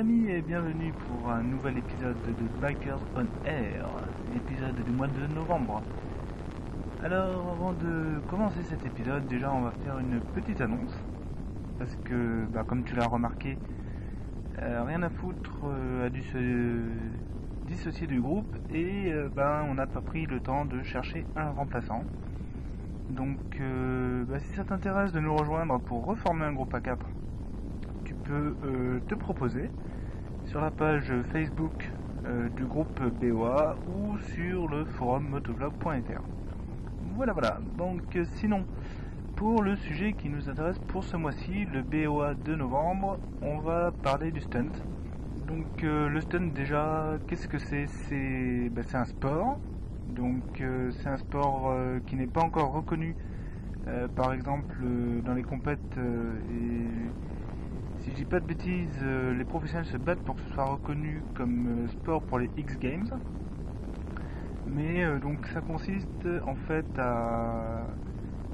amis et bienvenue pour un nouvel épisode de Bikers on Air, l'épisode du mois de novembre. Alors avant de commencer cet épisode, déjà on va faire une petite annonce, parce que comme tu l'as remarqué, rien à foutre a dû se dissocier du groupe et on n'a pas pris le temps de chercher un remplaçant. Donc si ça t'intéresse de nous rejoindre pour reformer un groupe à 4, tu peux te proposer sur la page Facebook du groupe BOA ou sur le forum motovlog.fr. Voilà. Donc sinon, pour le sujet qui nous intéresse pour ce mois-ci, le BOA de novembre, on va parler du stunt. Donc le stunt, déjà, qu'est-ce que c'est? C'est un sport. Donc c'est un sport qui n'est pas encore reconnu, par exemple dans les compètes, et si je dis pas de bêtises, les professionnels se battent pour que ce soit reconnu comme sport pour les X Games. Mais donc ça consiste en fait à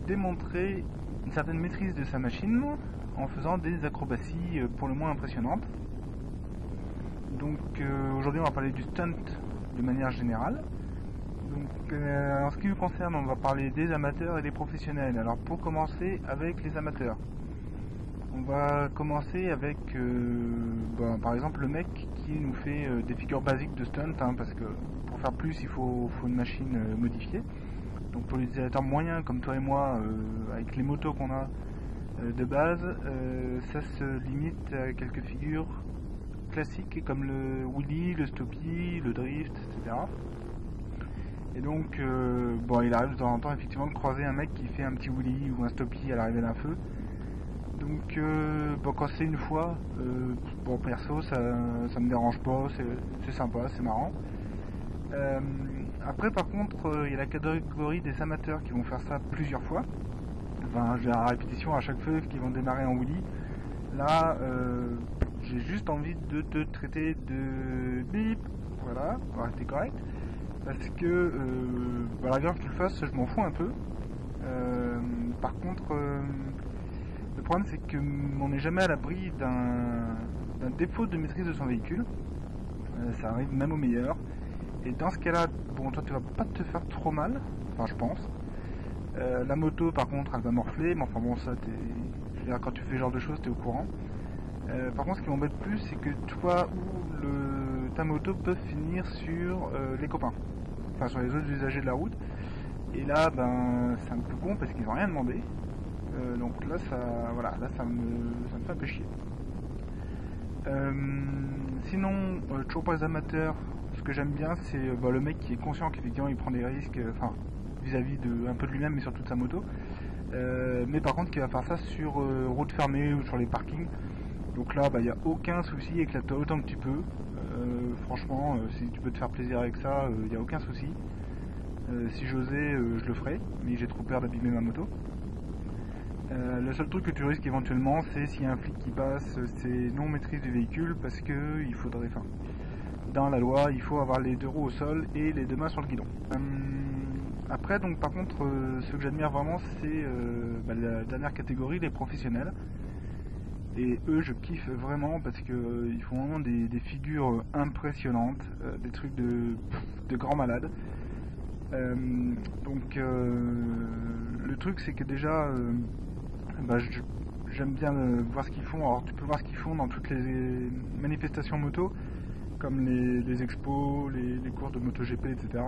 démontrer une certaine maîtrise de sa machine en faisant des acrobaties pour le moins impressionnantes. Donc aujourd'hui on va parler du stunt de manière générale. Donc en ce qui nous concerne, on va parler des amateurs et des professionnels. Alors pour commencer avec les amateurs, on va commencer avec par exemple le mec qui nous fait des figures basiques de stunt, parce que pour faire plus il faut une machine modifiée. Donc pour les utilisateurs moyens comme toi et moi, avec les motos qu'on a de base, ça se limite à quelques figures classiques comme le wheelie, le stoppie, le drift, etc. Et donc il arrive de temps en temps effectivement de croiser un mec qui fait un petit wheelie ou un stoppie à l'arrivée d'un feu. Donc quand c'est une fois, perso ça me dérange pas, c'est sympa, c'est marrant. Après par contre il y a la catégorie des amateurs qui vont faire ça plusieurs fois. Enfin je vais à répétition à chaque feu, qui vont démarrer en wheelie. Là j'ai juste envie de te traiter de bip, voilà, on va rester correct. Parce que la gueule que tu le fasses, je m'en fous un peu. Par contre le problème c'est qu'on n'est jamais à l'abri d'un défaut de maîtrise de son véhicule. Ça arrive même au meilleur. Et dans ce cas-là, toi tu vas pas te faire trop mal, enfin je pense. La moto par contre elle va morfler, mais enfin bon ça je veux dire, quand tu fais ce genre de choses t'es au courant. Par contre ce qui m'embête plus c'est que toi ou ta moto peut finir sur les copains, enfin sur les autres usagers de la route. Et là c'est un peu con parce qu'ils n'ont rien demandé. Donc là ça me fait un peu chier. Sinon toujours pour les amateurs, ce que j'aime bien c'est le mec qui est conscient qu'effectivement il prend des risques, vis-à-vis un peu de lui-même mais surtout de sa moto, mais par contre qui va faire ça sur route fermée ou sur les parkings. Donc là il n'y a aucun souci, éclate-toi autant que tu peux. Franchement si tu peux te faire plaisir avec ça, il n'y a aucun souci. Si j'osais je le ferais, mais j'ai trop peur d'abîmer ma moto. Le seul truc que tu risques éventuellement, c'est s'il y a un flic qui passe, c'est non maîtrise du véhicule, parce que il faudrait, dans la loi, il faut avoir les deux roues au sol et les deux mains sur le guidon. Après, donc par contre, ce que j'admire vraiment, c'est la dernière catégorie, les professionnels. Et eux, je kiffe vraiment parce que ils font vraiment des figures impressionnantes, des trucs de grands malades. Le truc, c'est que déjà j'aime bien voir ce qu'ils font. Alors tu peux voir ce qu'ils font dans toutes les manifestations moto, comme les expos, les courses de MotoGP, etc.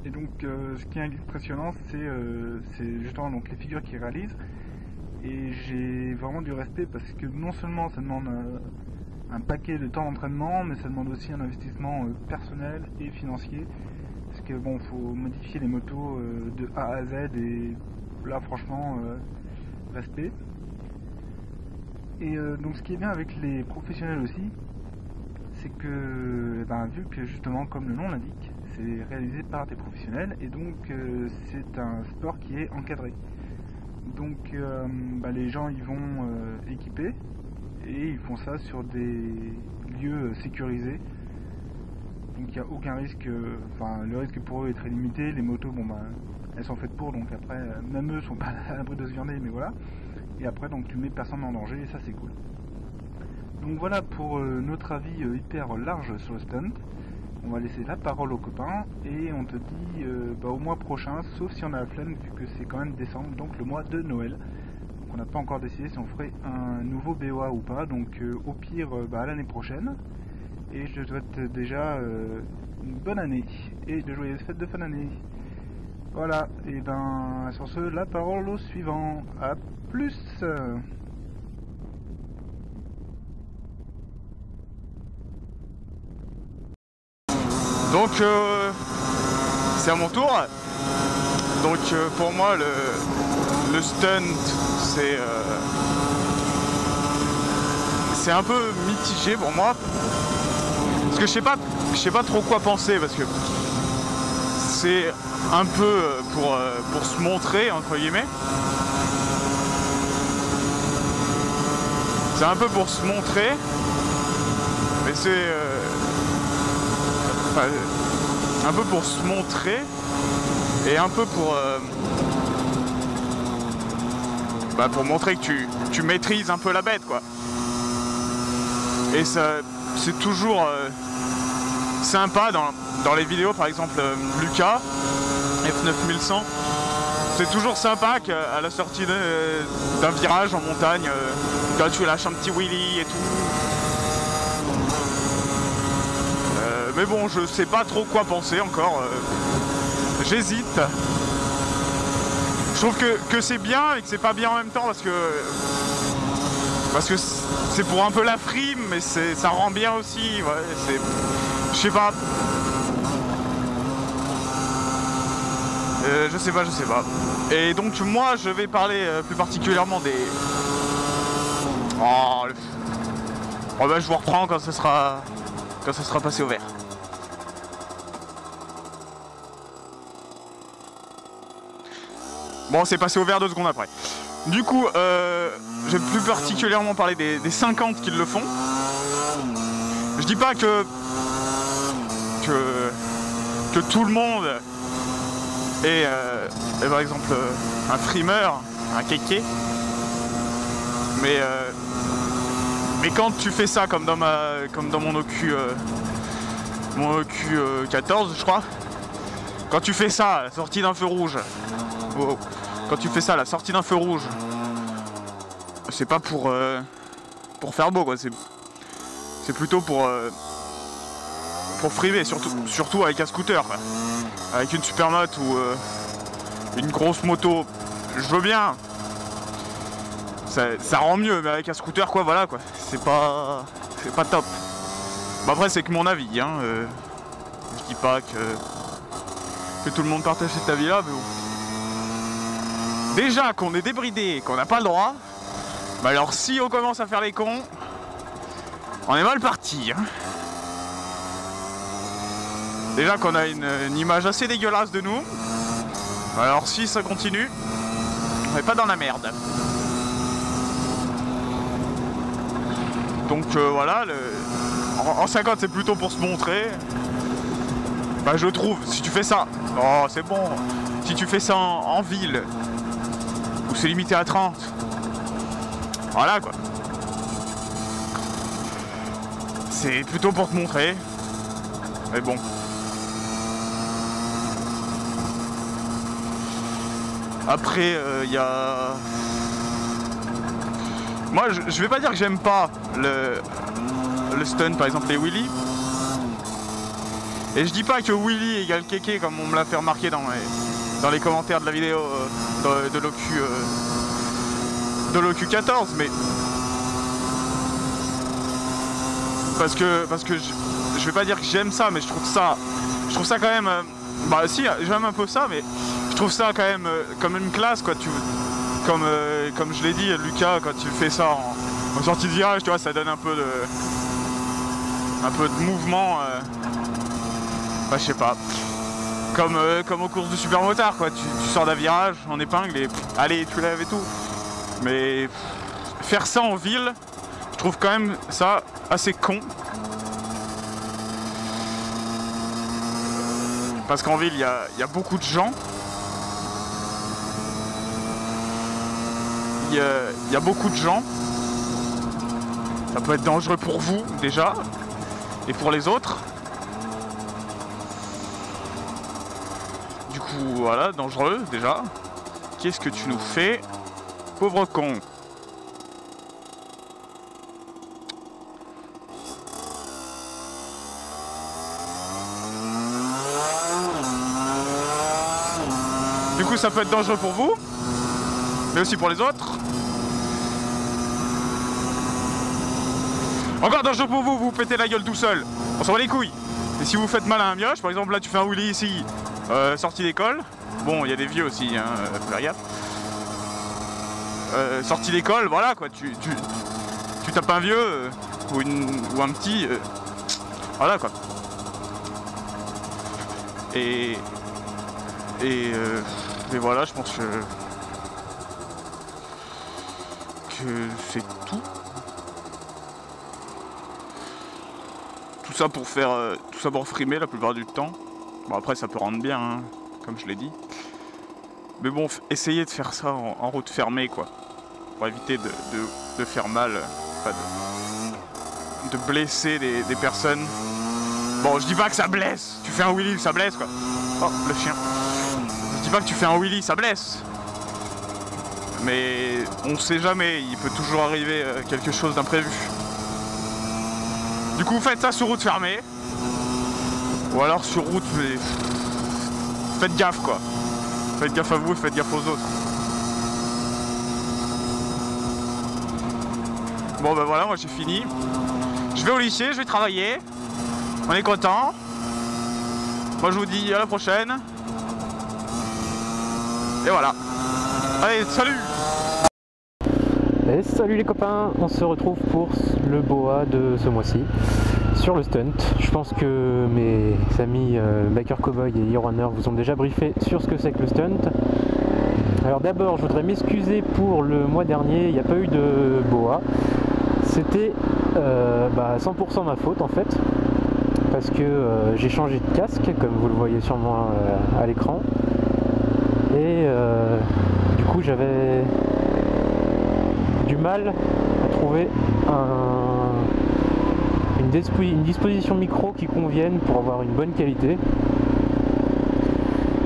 Et donc ce qui est impressionnant, c'est justement donc les figures qu'ils réalisent. Et j'ai vraiment du respect parce que non seulement ça demande un paquet de temps d'entraînement, mais ça demande aussi un investissement personnel et financier. Parce que faut modifier les motos de A à Z, et là franchement respect. Et donc ce qui est bien avec les professionnels aussi, c'est que vu que justement comme le nom l'indique, c'est réalisé par des professionnels, et donc c'est un sport qui est encadré. Donc les gens ils vont équiper et ils font ça sur des lieux sécurisés. Donc il n'y a aucun risque, le risque pour eux est très limité. Les motos elles sont faites pour, donc après même eux sont pas à l'abri de se viander, mais voilà. Et après donc tu mets personne en danger et ça c'est cool. Donc voilà pour notre avis hyper large sur le stunt. On va laisser la parole aux copains et on te dit au mois prochain, sauf si on a la flemme vu que c'est quand même décembre, donc le mois de Noël. Donc on n'a pas encore décidé si on ferait un nouveau BOA ou pas, donc au pire à l'année prochaine. Et je te souhaite déjà une bonne année et de joyeuses fêtes de fin d'année. Voilà, et sur ce, la parole au suivant. A plus. Donc c'est à mon tour. Donc pour moi le stunt c'est un peu mitigé pour moi. Parce que je sais pas trop quoi penser, parce que c'est un peu pour se montrer entre guillemets. C'est un peu pour se montrer, mais c'est un peu pour se montrer et un peu pour montrer que tu maîtrises un peu la bête, quoi. Et ça, c'est toujours sympa dans les vidéos, par exemple Lucas F9100, c'est toujours sympa qu'à la sortie d'un virage en montagne, quand tu lâches un petit wheelie et tout. Mais bon, je sais pas trop quoi penser encore. J'hésite. Je trouve que c'est bien et que c'est pas bien en même temps, parce que c'est pour un peu la frime, mais ça rend bien aussi. Ouais, je sais pas. Je sais pas. Et donc moi, je vais parler plus particulièrement des. Je vous reprends quand ce sera passé au vert. Bon, c'est passé au vert 2 secondes après. Du coup, je vais plus particulièrement parler des 50 qui le font. Je dis pas que tout le monde est, par exemple, un frimeur, un kéké. Mais quand tu fais ça, comme dans mon OQ 14, je crois, quand tu fais ça à la sortie d'un feu rouge, quand tu fais ça à la sortie d'un feu rouge, c'est pas pour faire beau, quoi. C'est plutôt pour frimer, surtout avec un scooter, quoi. Avec une supermoto ou une grosse moto, je veux bien. Ça rend mieux, mais avec un scooter, quoi, voilà, quoi. C'est pas top. Bah après, c'est que mon avis, hein. Je dis pas que tout le monde partage cet avis-là, mais bon. Déjà qu'on est débridé et qu'on n'a pas le droit, bah alors si on commence à faire les cons, on est mal parti, hein. Déjà qu'on a une image assez dégueulasse de nous, alors si ça continue, on n'est pas dans la merde. Donc voilà, en 50 c'est plutôt pour se montrer. Bah je trouve, si tu fais ça, oh c'est bon, si tu fais ça en ville, où c'est limité à 30, voilà quoi. C'est plutôt pour te montrer, mais bon. Après, il y a... Moi, je vais pas dire que j'aime pas le stun, par exemple les wheelies. Et je dis pas que wheelie égale kéké, comme on me l'a fait remarquer dans les commentaires de la vidéo de l'OQ 14, mais... Parce que je vais pas dire que j'aime ça, mais je trouve ça quand même... bah si, j'aime un peu ça, mais je trouve ça quand même comme une classe, quoi. Comme je l'ai dit, Lucas, quand tu fais ça en sortie de virage, tu vois, ça donne un peu de mouvement. Bah, je sais pas. Comme aux courses de supermotard, quoi. Tu sors d'un virage en épingle et allez, tu lèves et tout. Mais faire ça en ville, je trouve quand même ça assez con. Parce qu'en ville, il y a beaucoup de gens. Il y a beaucoup de gens. Ça peut être dangereux pour vous déjà et pour les autres. Du coup, voilà, dangereux déjà. Qu'est-ce que tu nous fais, pauvre con? Du coup, ça peut être dangereux pour vous, mais aussi pour les autres. Encore dangereux pour vous, vous pétez la gueule tout seul. On s'en bat les couilles. Et si vous faites mal à un mioche, par exemple là tu fais un wheelie ici, sortie d'école. Bon, il y a des vieux aussi, hein, faut faire gaffe. Sortie d'école, voilà quoi, tu tapes un vieux ou un petit, voilà quoi. Et voilà, je pense que c'est tout. Tout ça pour faire, tout ça pour frimer la plupart du temps. Bon après ça peut rendre bien, hein, comme je l'ai dit. Mais bon, essayez de faire ça en route fermée quoi. Pour éviter de faire mal, enfin de blesser des personnes. Bon, je dis pas que ça blesse. Tu fais un wheelie, ça blesse quoi. Oh, le chien. Je dis pas que tu fais un wheelie, ça blesse. Mais on sait jamais, il peut toujours arriver quelque chose d'imprévu. Du coup, faites ça sur route fermée. Ou alors sur route, mais faites gaffe quoi. Faites gaffe à vous et faites gaffe aux autres. Bon bah voilà, moi j'ai fini. Je vais au lycée, je vais travailler. On est content. Moi je vous dis à la prochaine. Et voilà. Allez, salut! Et salut les copains, on se retrouve pour le BOA de ce mois-ci sur le stunt. Je pense que mes amis Biker Cowboy et Hero Runner vous ont déjà briefé sur ce que c'est que le stunt. Alors d'abord, je voudrais m'excuser pour le mois dernier, il n'y a pas eu de BOA. C'était 100% ma faute en fait, parce que j'ai changé de casque, comme vous le voyez sûrement à l'écran. Et du coup j'avais du mal à trouver une disposition micro qui convienne pour avoir une bonne qualité,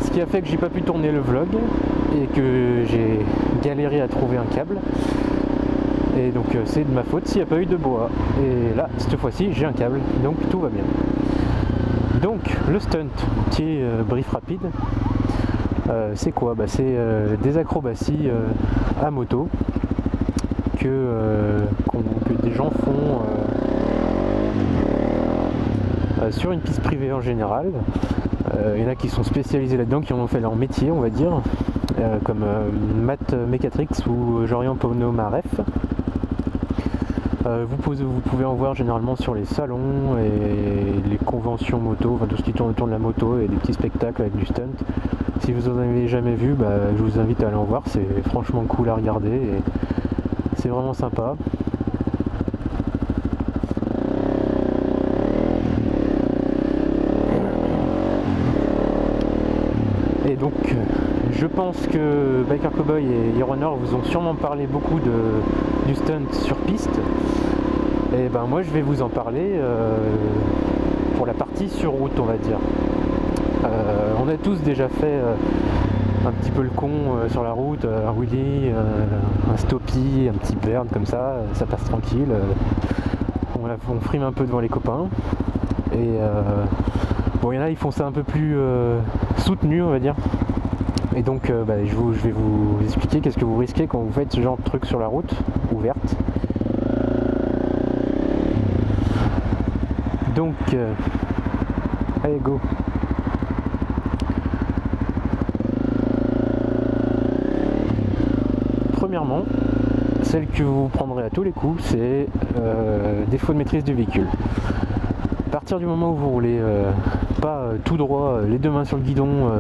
ce qui a fait que j'ai pas pu tourner le vlog et que j'ai galéré à trouver un câble, et donc c'est de ma faute s'il n'y a pas eu de BOA. Et là cette fois-ci j'ai un câble, donc tout va bien. Donc le stunt, petit brief rapide, c'est quoi? C'est des acrobaties à moto que des gens font sur une piste privée en général. Il y en a qui sont spécialisés là-dedans, qui en ont fait leur métier, on va dire, comme Matt Mecatrix ou Jorian Ponomareff. Vous pouvez en voir généralement sur les salons et les conventions moto, enfin tout ce qui tourne autour de la moto, et des petits spectacles avec du stunt. Si vous en avez jamais vu, je vous invite à aller en voir, c'est franchement cool à regarder et c'est vraiment sympa. Et donc je pense que Biker Cowboy et Hero Runner vous ont sûrement parlé beaucoup du stunt sur piste. Et moi je vais vous en parler pour la partie sur route, on va dire. On a tous déjà fait un petit peu le con sur la route, un wheelie, un stoppie, un petit burn comme ça passe tranquille. On frime un peu devant les copains. Et bon, il y en a, ils font ça un peu plus soutenu, on va dire. Et donc je vais vous expliquer qu'est-ce que vous risquez quand vous faites ce genre de truc sur la route ouverte. Donc allez, go. Premièrement, celle que vous prendrez à tous les coups, c'est défaut de maîtrise du véhicule. À partir du moment où vous roulez pas tout droit, les deux mains sur le guidon,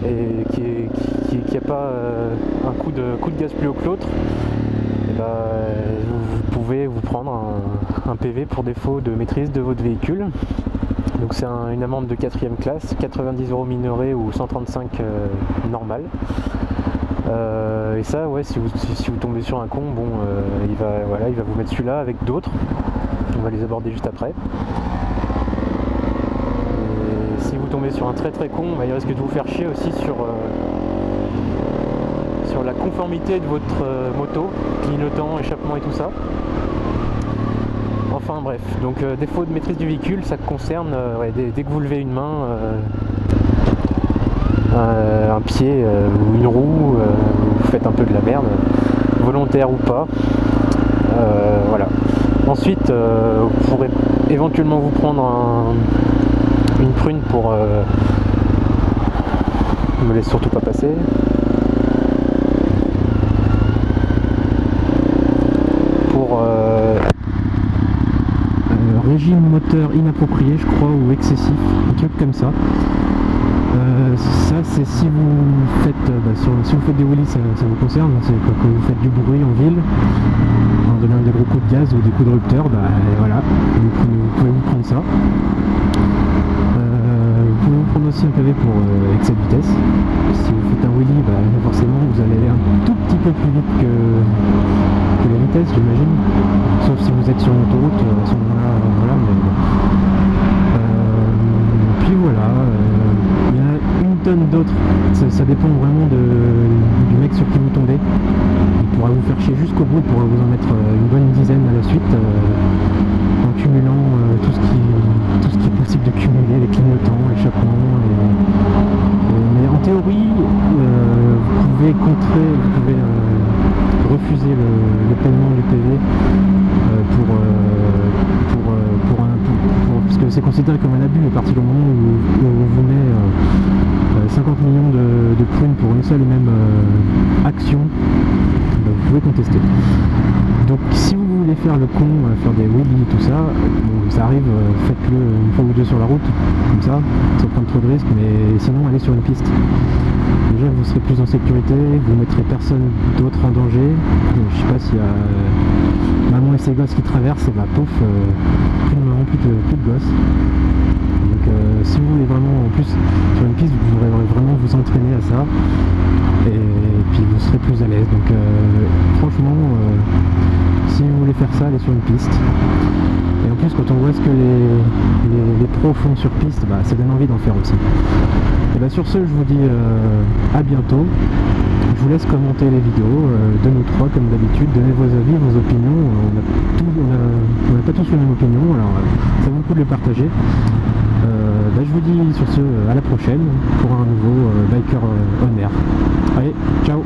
et qui n'a pas un coup de gaz plus haut que l'autre, vous pouvez vous prendre un PV pour défaut de maîtrise de votre véhicule. Donc c'est une amende de 4ème classe, 90 € minorée ou 135 normal. Et ça, ouais, si vous tombez sur un con, bon, il va vous mettre celui-là avec d'autres. On va les aborder juste après. Et si vous tombez sur un très très con, bah, il risque de vous faire chier aussi sur la conformité de votre moto, clignotant, échappement et tout ça. Enfin bref, donc défaut de maîtrise du véhicule, ça concerne dès que vous levez une main, un pied ou une roue, vous faites un peu de la merde, volontaire ou pas. Voilà. Ensuite, vous pourrez éventuellement vous prendre une prune pour... ne me laisse surtout pas passer. Pour régime moteur inapproprié, je crois, ou excessif, un truc comme ça. Ça, c'est si vous faites si vous faites des wheelies, ça vous concerne, c'est quand vous faites du bruit en ville en donnant des gros coups de gaz ou des coups de rupteur, bah voilà, vous pouvez vous prendre ça. Vous pouvez vous prendre aussi un PV pour excès de vitesse. Si vous faites un wheelie, bah, forcément vous allez aller un tout petit peu plus vite que les vitesses, j'imagine, sauf si vous êtes sur une autoroute, à ce moment-là, voilà, mais puis voilà, il y a une tonne d'autres, ça dépend vraiment du mec sur qui vous tombez. Il pourra vous faire chier jusqu'au bout, il pourra vous en mettre une bonne dizaine à la suite, en cumulant tout ce qui est possible de cumuler, les clignotants, l'échappement. Mais en théorie, vous pouvez refuser le paiement du PV parce que c'est considéré comme un abus à partir du moment où on vous met 50 millions de prunes pour une seule et même action, vous pouvez contester. Donc si vous voulez faire le con, faire des wheelies, tout ça, bon, ça arrive, faites-le une fois ou deux sur la route, comme ça, sans prendre trop de risques, mais sinon allez sur une piste. Déjà vous serez plus en sécurité, vous mettrez personne d'autre en danger. Je sais pas s'il y a maman et ses gosses qui traversent, et bah pouf, plus de maman, plus de gosses. Donc si vous voulez vraiment, en plus sur une piste, vous pourrez vraiment vous entraîner à ça, et puis vous serez plus à l'aise. Donc franchement, si vous voulez faire ça, allez sur une piste. Et en plus, quand on voit ce que les pros font sur piste, bah, ça donne envie d'en faire aussi. Et bah, sur ce, je vous dis à bientôt. Je vous laisse commenter les vidéos, de nous trois comme d'habitude, donnez vos avis, vos opinions. On n'a pas tous la même opinion, alors ça vaut le coup de le partager. Bah, je vous dis sur ce à la prochaine pour un nouveau Biker on Air. Allez, ciao.